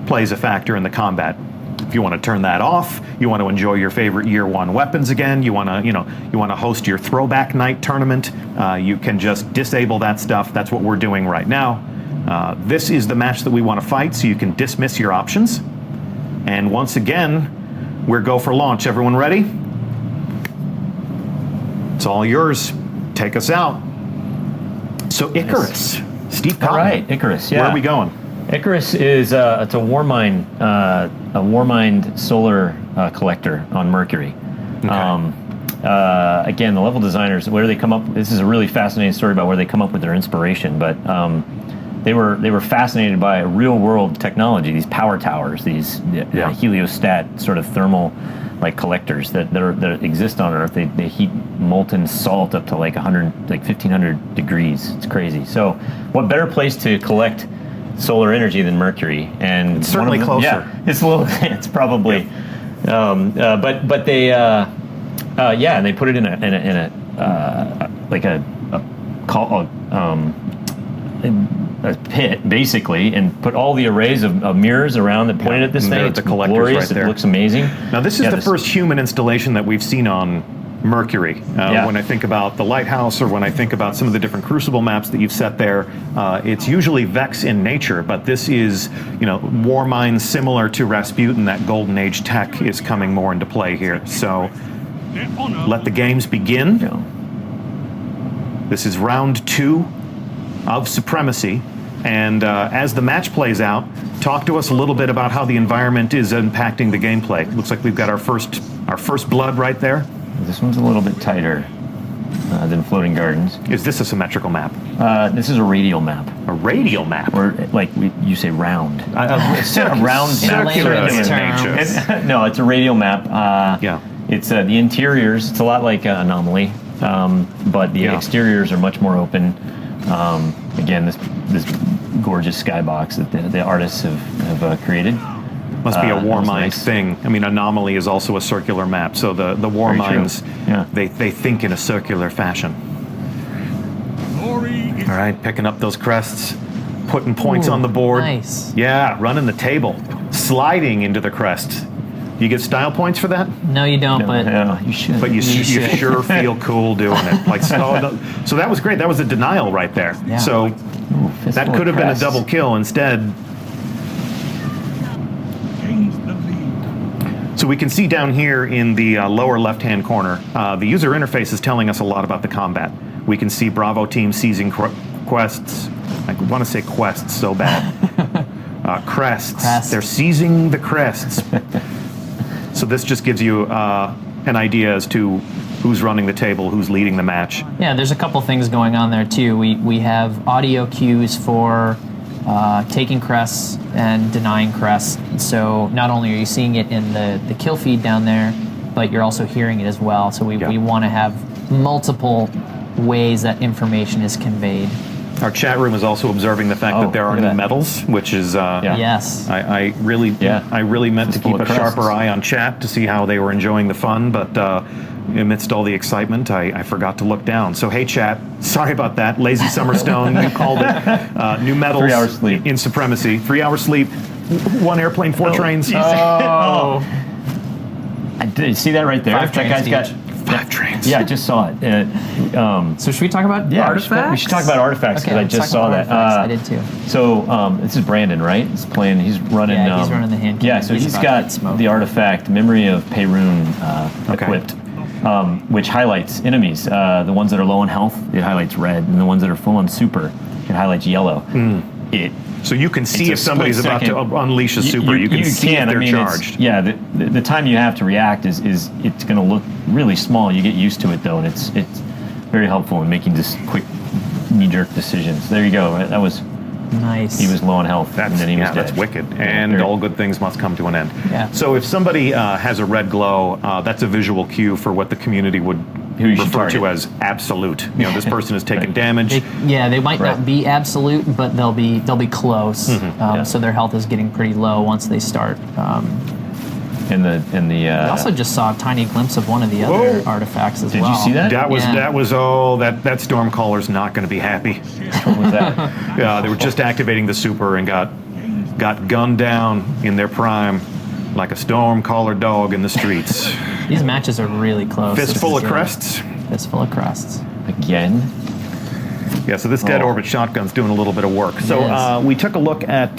Speaker 13: plays a factor in the combat. If you want to turn that off, you want to enjoy your favorite year one weapons again, you want to host your throwback night tournament, you can just disable that stuff. That's what we're doing right now. This is the match that we want to fight, so you can dismiss your options. And once again, we're go for launch. Everyone ready? It's all yours. Take us out. So Icarus, Steve Cotton.
Speaker 15: All right, Icarus. Yeah.
Speaker 13: Where are we going?
Speaker 15: Icarus is it's a Warmind solar collector on Mercury.
Speaker 13: Okay.
Speaker 15: Again, the level designers, where they come up. This is a really fascinating story about where they come up with their inspiration, but. They were fascinated by real world technology, these power towers, these heliostat sort of thermal like collectors that exist on Earth. They heat molten salt up to like 1,500 degrees. It's crazy. So what better place to collect solar energy than Mercury? And
Speaker 13: it's certainly closer.
Speaker 15: Yeah, it's a little. It's probably. But they and they put it in a pit, basically, and put all the arrays of mirrors around that pointed at this thing. It's glorious. It looks amazing.
Speaker 13: Now, this is the first human installation that we've seen on Mercury. When I think about the lighthouse, or when I think about some of the different Crucible maps that you've set there, it's usually Vex in nature, but this is, war mines similar to Rasputin. That Golden Age tech is coming more into play here. So let the games begin. This is round 2 of Supremacy, and as the match plays out, talk to us a little bit about how the environment is impacting the gameplay. Looks like we've got our first blood right there.
Speaker 15: This one's a little bit tighter than Floating Gardens.
Speaker 13: Is this a symmetrical map?
Speaker 15: This is a radial map.
Speaker 13: A radial map?
Speaker 15: Or like you say round.
Speaker 13: A round
Speaker 15: circular nature. No, it's a radial map. It's the interiors. It's a lot like Anomaly, but the exteriors are much more open. Again, this gorgeous skybox that the artists have created.
Speaker 13: Must be a war mine thing. I mean, Anomaly is also a circular map, so the war mines, they think in a circular fashion. All right, picking up those crests, putting points on the board.
Speaker 14: Nice.
Speaker 13: Yeah, running the table, sliding into the crest. You get style points for that?
Speaker 14: No, you don't, but
Speaker 15: you should.
Speaker 13: But you
Speaker 14: should.
Speaker 13: sure feel cool doing it. Like so that was great. That was a denial right there.
Speaker 14: Yeah.
Speaker 13: So that could have been a
Speaker 15: crest.
Speaker 13: double kill. Instead, so we can see down here in the lower left-hand corner, the user interface is telling us a lot about the combat. We can see Bravo team seizing quests. I want to say quests so bad. Crests. They're seizing the crests. So this just gives you an idea as to who's running the table, who's leading the match.
Speaker 14: Yeah, there's a couple things going on there too. We have audio cues for taking crests and denying crests. So not only are you seeing it in the kill feed down there, but you're also hearing it as well. So we want to have multiple ways that information is conveyed.
Speaker 13: Our chat room is also observing the fact that there are new medals, which is
Speaker 14: yes.
Speaker 13: I really meant to keep a sharper eye on chat to see how they were enjoying the fun, but amidst all the excitement, I forgot to look down. So hey chat, sorry about that. Lazy Summerstone, you called it. New medals
Speaker 15: 3 hours sleep
Speaker 13: in Supremacy. 3 hours sleep, 1 airplane, 4 trains.
Speaker 15: Oh. I did see that right there.
Speaker 14: 5
Speaker 15: that guy's
Speaker 14: trains
Speaker 15: got
Speaker 13: 5 trains.
Speaker 15: Yeah, I just saw it.
Speaker 14: So should we talk about artifacts?
Speaker 15: We should talk about artifacts because I just saw that.
Speaker 14: I did too.
Speaker 15: So this is Brandon, right? He's playing. He's running.
Speaker 14: Yeah, he's running the hand cannon.
Speaker 15: Yeah, so he's got the artifact Memory of Perun equipped, which highlights enemies. The ones that are low on health, it highlights red, and the ones that are full on super, it highlights yellow.
Speaker 13: So you can see if somebody's about to unleash a super. You can see if they're charged.
Speaker 15: Yeah, the time you have to react is it's going to look really small. You get used to it though, and it's very helpful in making just quick knee-jerk decisions. There you go. Right? That was
Speaker 14: nice.
Speaker 15: He was low on health, and then he was dead.
Speaker 13: That's wicked. And all good things must come to an end.
Speaker 14: Yeah.
Speaker 13: So if somebody has a red glow, that's a visual cue for what the community would refer to as absolute. You know, this person has taken damage.
Speaker 14: They might not be absolute, but they'll be close. So their health is getting pretty low once they start. We also just saw a tiny glimpse of one of the other artifacts as well.
Speaker 15: Did you see that?
Speaker 13: That was that Stormcaller's not going to be happy.
Speaker 15: What was that?
Speaker 13: Yeah, they were just activating the super and got gunned down in their prime like a Stormcaller dog in the streets.
Speaker 14: These matches are really close.
Speaker 13: Fistful of crests.
Speaker 14: Fistful of crests.
Speaker 15: Again.
Speaker 13: Yeah, so this dead orbit shotgun's doing a little bit of work. So we took a look at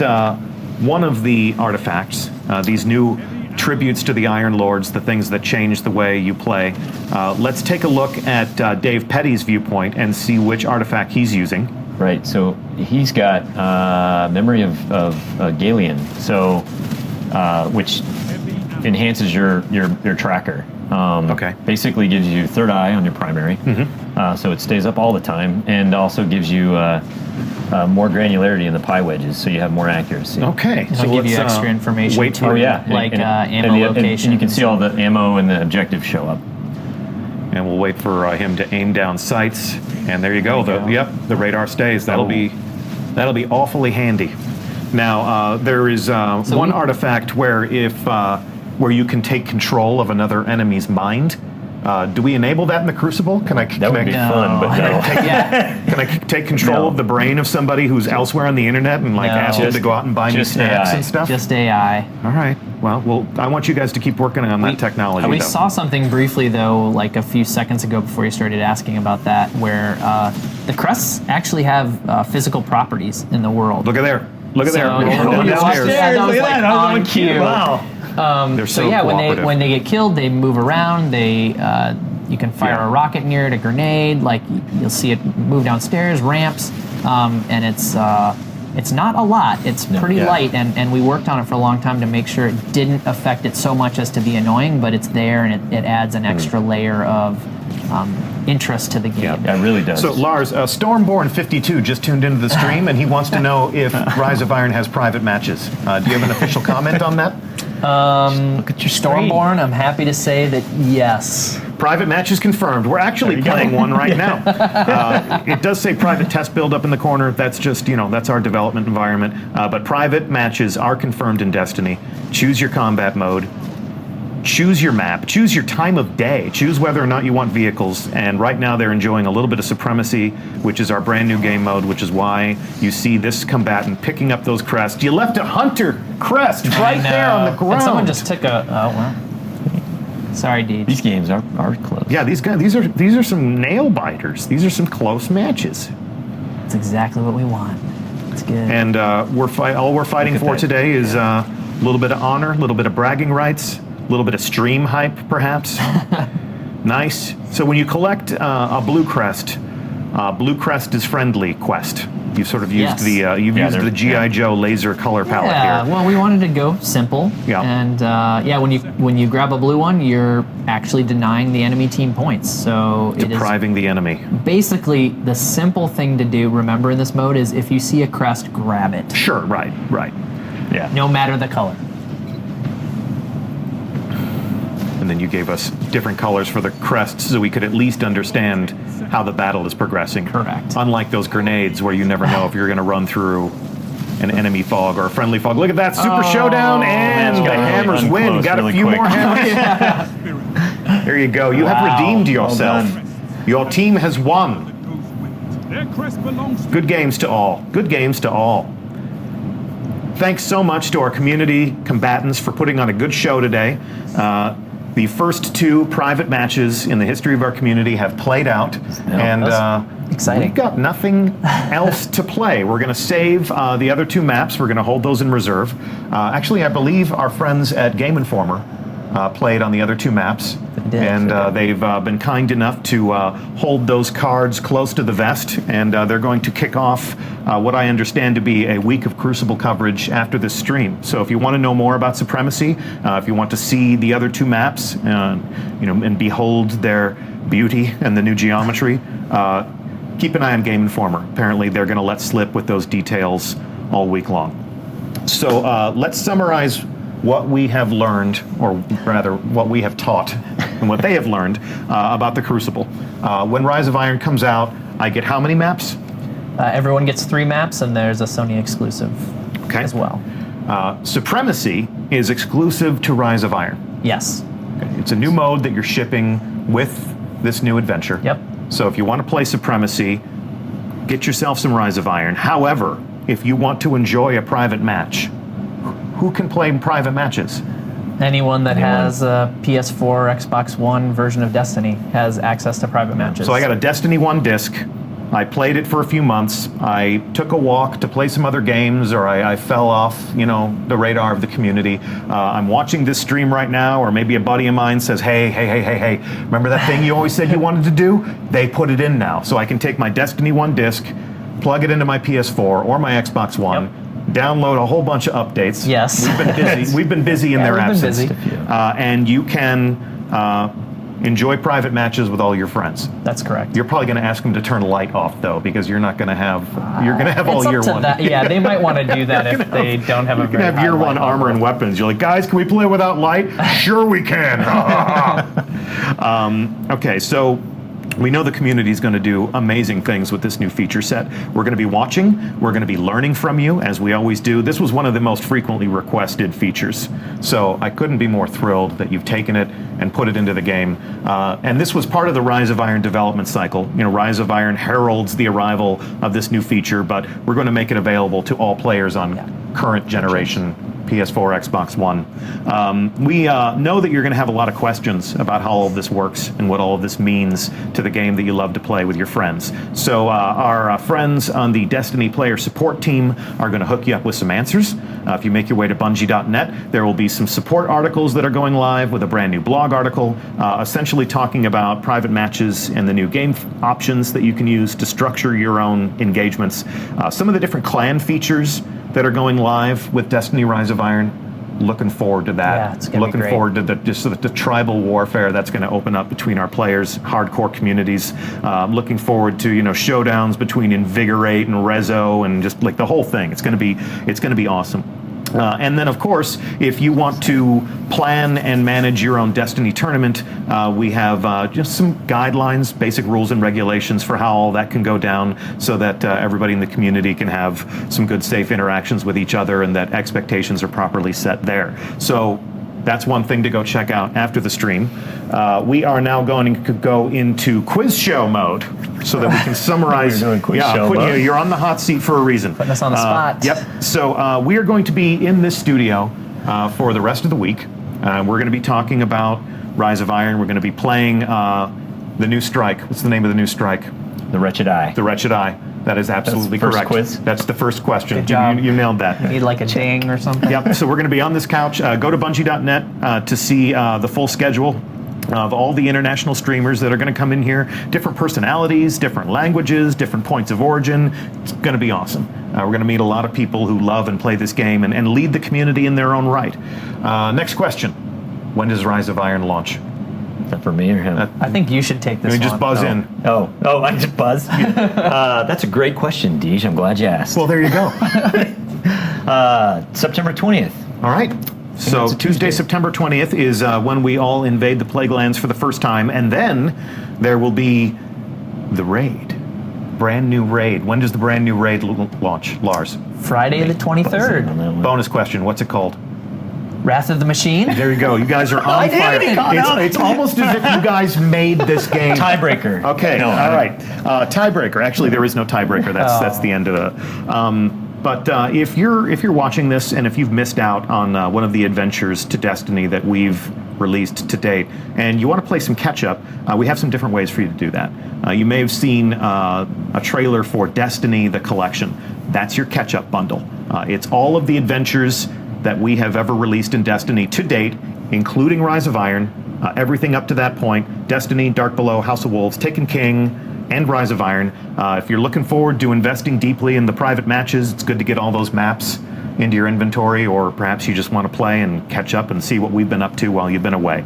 Speaker 13: one of the artifacts, these new tributes to the Iron Lords, the things that change the way you play. Let's take a look at Dave Petty's viewpoint and see which artifact he's using.
Speaker 15: Right, so he's got Memory of Galeon, so which enhances your tracker. Basically gives you third eye on your primary, so it stays up all the time, and also gives you more granularity in the pie wedges, so you have more accuracy.
Speaker 13: Okay,
Speaker 14: so give you extra information too, like ammo location.
Speaker 15: And you can see all the ammo and the objectives show up.
Speaker 13: And we'll wait for him to aim down sights, and there you go. The radar stays. That'll be awfully handy. Now there is one artifact where where you can take control of another enemy's mind. Do we enable that in the Crucible? That
Speaker 15: would be fun, but no.
Speaker 13: Can I take control of the brain of somebody who's elsewhere on the internet and ask them to go out and buy me snacks and stuff?
Speaker 14: Just AI.
Speaker 13: All right. Well, I want you guys to keep working on that technology.
Speaker 14: We saw something briefly though, like a few seconds ago before you started asking about that, where the crests actually have physical properties in the world.
Speaker 13: Look at there. Look at there.
Speaker 14: That was like on cue.
Speaker 13: Wow.
Speaker 14: They're so when they get killed, they move around. You can fire a rocket near it, a grenade. Like you'll see it move downstairs, ramps, and it's not a lot. It's pretty light, and we worked on it for a long time to make sure it didn't affect it so much as to be annoying. But it's there, and it adds an extra layer of interest to the game.
Speaker 15: Yeah, it really does.
Speaker 13: So Lars, Stormborn52 just tuned into the stream, and he wants to know if Rise of Iron has private matches. Do you have an official comment on that?
Speaker 14: Look at your Stormborn. I'm happy to say that yes.
Speaker 13: Private match is confirmed. We're actually playing one right now. It does say private test build up in the corner. That's just, that's our development environment. But private matches are confirmed in Destiny. Choose your combat mode. choose your map, choose your time of day, choose whether or not you want vehicles. And right now they're enjoying a little bit of Supremacy, which is our brand new game mode, which is why you see this combatant picking up those crests. You left a hunter crest right there on the ground.
Speaker 14: And someone just took a. Oh well. Sorry, Deej.
Speaker 15: These games are close.
Speaker 13: Yeah, these are some nail biters. These are some close matches.
Speaker 14: That's exactly what we want. It's good.
Speaker 13: And all we're fighting for today is a little bit of honor, a little bit of bragging rights, a little bit of stream hype, perhaps. Nice. So when you collect a blue crest is friendly quest. You sort of used the GI Joe laser color palette here.
Speaker 14: Yeah, well, we wanted to go simple.
Speaker 13: Yeah.
Speaker 14: And when you grab a blue one, you're actually denying the enemy team points. So
Speaker 13: depriving the enemy.
Speaker 14: Basically, the simple thing to do, remember in this mode, is if you see a crest, grab it.
Speaker 13: Sure, right.
Speaker 14: Yeah. No matter the color.
Speaker 13: And then you gave us different colors for the crests so we could at least understand how the battle is progressing.
Speaker 14: Correct.
Speaker 13: Unlike those grenades where you never know if you're going to run through an enemy fog or a friendly fog. Look at that super showdown, and the hammers win. Got a few more hammers. There you go. You have redeemed yourself. Your team has won. Good games to all. Good games to all. Thanks so much to our community combatants for putting on a good show today. The first 2 private matches in the history of our community have played out, and
Speaker 14: exciting.
Speaker 13: We've got nothing else to play. We're going to save the other 2 maps. We're going to hold those in reserve. Actually, I believe our friends at Game Informer played on the other 2 maps, and they've been kind enough to hold those cards close to the vest, and they're going to kick off what I understand to be a week of Crucible coverage after this stream. So if you want to know more about Supremacy, if you want to see the other 2 maps, and behold their beauty and the new geometry, keep an eye on Game Informer. Apparently, they're going to let slip with those details all week long. So let's summarize what we have learned, or rather what we have taught and what they have learned about the Crucible. When Rise of Iron comes out, I get how many maps?
Speaker 14: Everyone gets 3 maps, and there's a Sony exclusive as well.
Speaker 13: Supremacy is exclusive to Rise of Iron.
Speaker 14: Yes.
Speaker 13: Okay. It's a new mode that you're shipping with this new adventure.
Speaker 14: Yep.
Speaker 13: So if you want to play Supremacy, get yourself some Rise of Iron. However, if you want to enjoy a private match, who can play private matches?
Speaker 14: Anyone that has a PS4 or Xbox One version of Destiny has access to private matches.
Speaker 13: So I got a Destiny 1 disc. I played it for a few months. I took a walk to play some other games, or I fell off, the radar of the community. I'm watching this stream right now, or maybe a buddy of mine says, hey, remember that thing you always said you wanted to do? They put it in now. So I can take my Destiny 1 disc, plug it into my PS4 or my Xbox One, download a whole bunch of updates.
Speaker 14: Yes.
Speaker 13: We've been busy in their absence.
Speaker 14: Been busy.
Speaker 13: And you can enjoy private matches with all your friends.
Speaker 14: That's correct.
Speaker 13: You're probably going to ask them to turn a light off, though, because you're not going to have. You're going to have all year one.
Speaker 14: Yeah, they might want to do that if they don't have a.
Speaker 13: You can have year one armor and weapons. You're like, guys, can we play without light? Sure, we can. Okay, so. We know the community is going to do amazing things with this new feature set. We're going to be watching. We're going to be learning from you, as we always do. This was one of the most frequently requested features. So I couldn't be more thrilled that you've taken it and put it into the game. And this was part of the Rise of Iron development cycle. Rise of Iron heralds the arrival of this new feature, but we're going to make it available to all players on current generation PS4, Xbox One. We know that you're going to have a lot of questions about how all of this works and what all of this means to the game that you love to play with your friends. So our friends on the Destiny player support team are going to hook you up with some answers. If you make your way to Bungie.net, there will be some support articles that are going live with a brand new blog article, essentially talking about private matches and the new game options that you can use to structure your own engagements. Some of the different clan features that are going live with Destiny Rise of Iron. Looking forward to that.
Speaker 14: Yeah, it's gonna be great.
Speaker 13: Looking forward to the tribal warfare that's going to open up between our players, hardcore communities. Looking forward to showdowns between Invigorate and Rezo and just like the whole thing. It's going to be awesome. And then, of course, if you want to plan and manage your own Destiny tournament, we have just some guidelines, basic rules and regulations for how all that can go down so that everybody in the community can have some good, safe interactions with each other and that expectations are properly set there. So that's one thing to go check out after the stream. We are now going to go into quiz show mode so that we can summarize.
Speaker 15: We're doing quiz show mode.
Speaker 13: You're on the hot seat for a reason.
Speaker 14: Putting us on the spot.
Speaker 13: Yep. So we are going to be in this studio for the rest of the week. We're going to be talking about Rise of Iron. We're going to be playing the new strike. What's the name of the new strike?
Speaker 15: The Wretched Eye.
Speaker 13: The Wretched Eye. That is absolutely
Speaker 15: That's the first
Speaker 13: correct.
Speaker 15: quiz?
Speaker 13: That's the first question.
Speaker 14: Good job.
Speaker 13: You nailed that.
Speaker 14: Need like a ding or something.
Speaker 13: Yep. So we're going to be on this couch. Go to Bungie.net to see the full schedule of all the international streamers that are going to come in here. Different personalities, different languages, different points of origin. It's going to be awesome. We're going to meet a lot of people who love and play this game and lead the community in their own right. Next question. When does Rise of Iron launch?
Speaker 15: Is that for me or him?
Speaker 14: I think you should take this
Speaker 13: Let me
Speaker 14: one.
Speaker 13: just buzz in.
Speaker 15: Oh, I just buzz? That's a great question, Deej. I'm glad you asked.
Speaker 13: Well, there you go.
Speaker 15: September 20th.
Speaker 13: All right. So Tuesday, September 20th is when we all invade the Plaguelands for the first time, and then there will be the raid. Brand new raid. When does the brand new raid launch, Lars?
Speaker 14: Friday the 23rd.
Speaker 13: Bonus question. What's it called?
Speaker 14: Wrath of the Machine.
Speaker 13: There you go. You guys are on
Speaker 14: I did
Speaker 13: fire.
Speaker 14: it!
Speaker 13: It's almost as if you guys made this game.
Speaker 15: Tiebreaker.
Speaker 13: Okay.
Speaker 15: No,
Speaker 13: all right. Tiebreaker. Actually, there is no tiebreaker. That's the end of it. But if you're watching this and if you've missed out on one of the adventures to Destiny that we've released to date, and you want to play some catch-up, we have some different ways for you to do that. You may have seen a trailer for Destiny: The Collection. That's your catch-up bundle. It's all of the adventures that we have ever released in Destiny to date, including Rise of Iron, everything up to that point, Destiny, Dark Below, House of Wolves, Taken King, and Rise of Iron. If you're looking forward to investing deeply in the private matches, it's good to get all those maps into your inventory, or perhaps you just want to play and catch up and see what we've been up to while you've been away.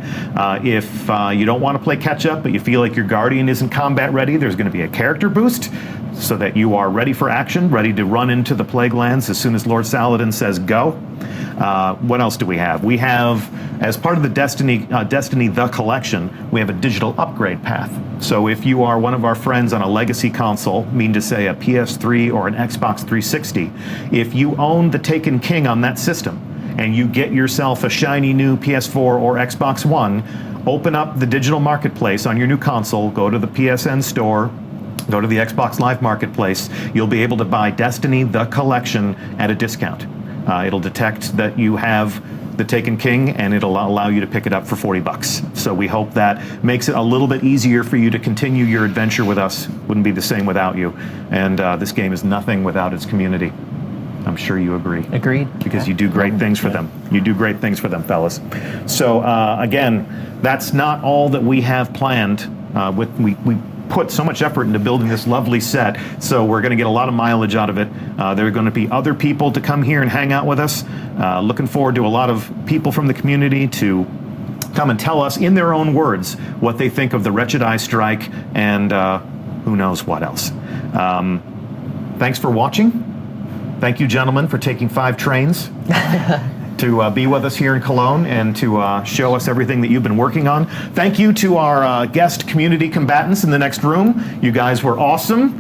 Speaker 13: If you don't want to play catch up, but you feel like your Guardian isn't combat ready, there's going to be a character boost so that you are ready for action, ready to run into the Plaguelands as soon as Lord Saladin says go. What else do we have? We have, as part of the Destiny The Collection, we have a digital upgrade path. So if you are one of our friends on a legacy console, mean to say a PS3 or an Xbox 360, if you own the Taken King on that system and you get yourself a shiny new PS4 or Xbox One, open up the digital marketplace on your new console, go to the PSN store, go to the Xbox Live Marketplace, you'll be able to buy Destiny The Collection at a discount. It'll detect that you have the Taken King, and it'll allow you to pick it up for $40. So we hope that makes it a little bit easier for you to continue your adventure with us. Wouldn't be the same without you. And this game is nothing without its community. I'm sure you agree.
Speaker 14: Agreed.
Speaker 13: Because you do great things for them. You do great things for them, fellas. So again, that's not all that we have planned. We put so much effort into building this lovely set, so we're going to get a lot of mileage out of it. There are going to be other people to come here and hang out with us. Looking forward to a lot of people from the community to come and tell us in their own words what they think of the Wretched Eye strike and who knows what else. Thanks for watching. Thank you, gentlemen, for taking 5 trains to be with us here in Cologne and to show us everything that you've been working on. Thank you to our guest community combatants in the next room. You guys were awesome.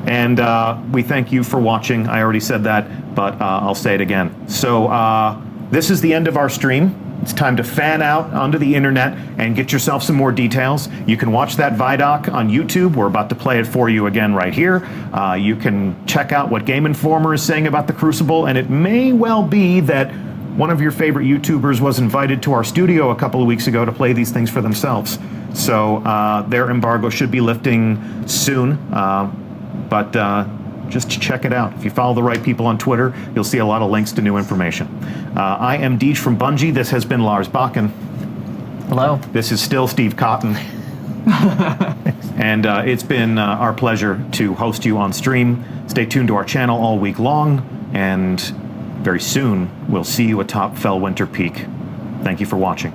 Speaker 13: And we thank you for watching. I already said that, but I'll say it again. So this is the end of our stream. It's time to fan out onto the internet and get yourself some more details. You can watch that Vidoc on YouTube. We're about to play it for you again right here. You can check out what Game Informer is saying about the Crucible, and it may well be that one of your favorite YouTubers was invited to our studio a couple of weeks ago to play these things for themselves. So their embargo should be lifting soon, but just check it out. If you follow the right people on Twitter, you'll see a lot of links to new information. I am Deej from Bungie. This has been Lars Bakken.
Speaker 14: Hello.
Speaker 13: This is still Steve Cotton. And it's been our pleasure to host you on stream. Stay tuned to our channel all week long, and very soon we'll see you atop Fellwinter Peak. Thank you for watching.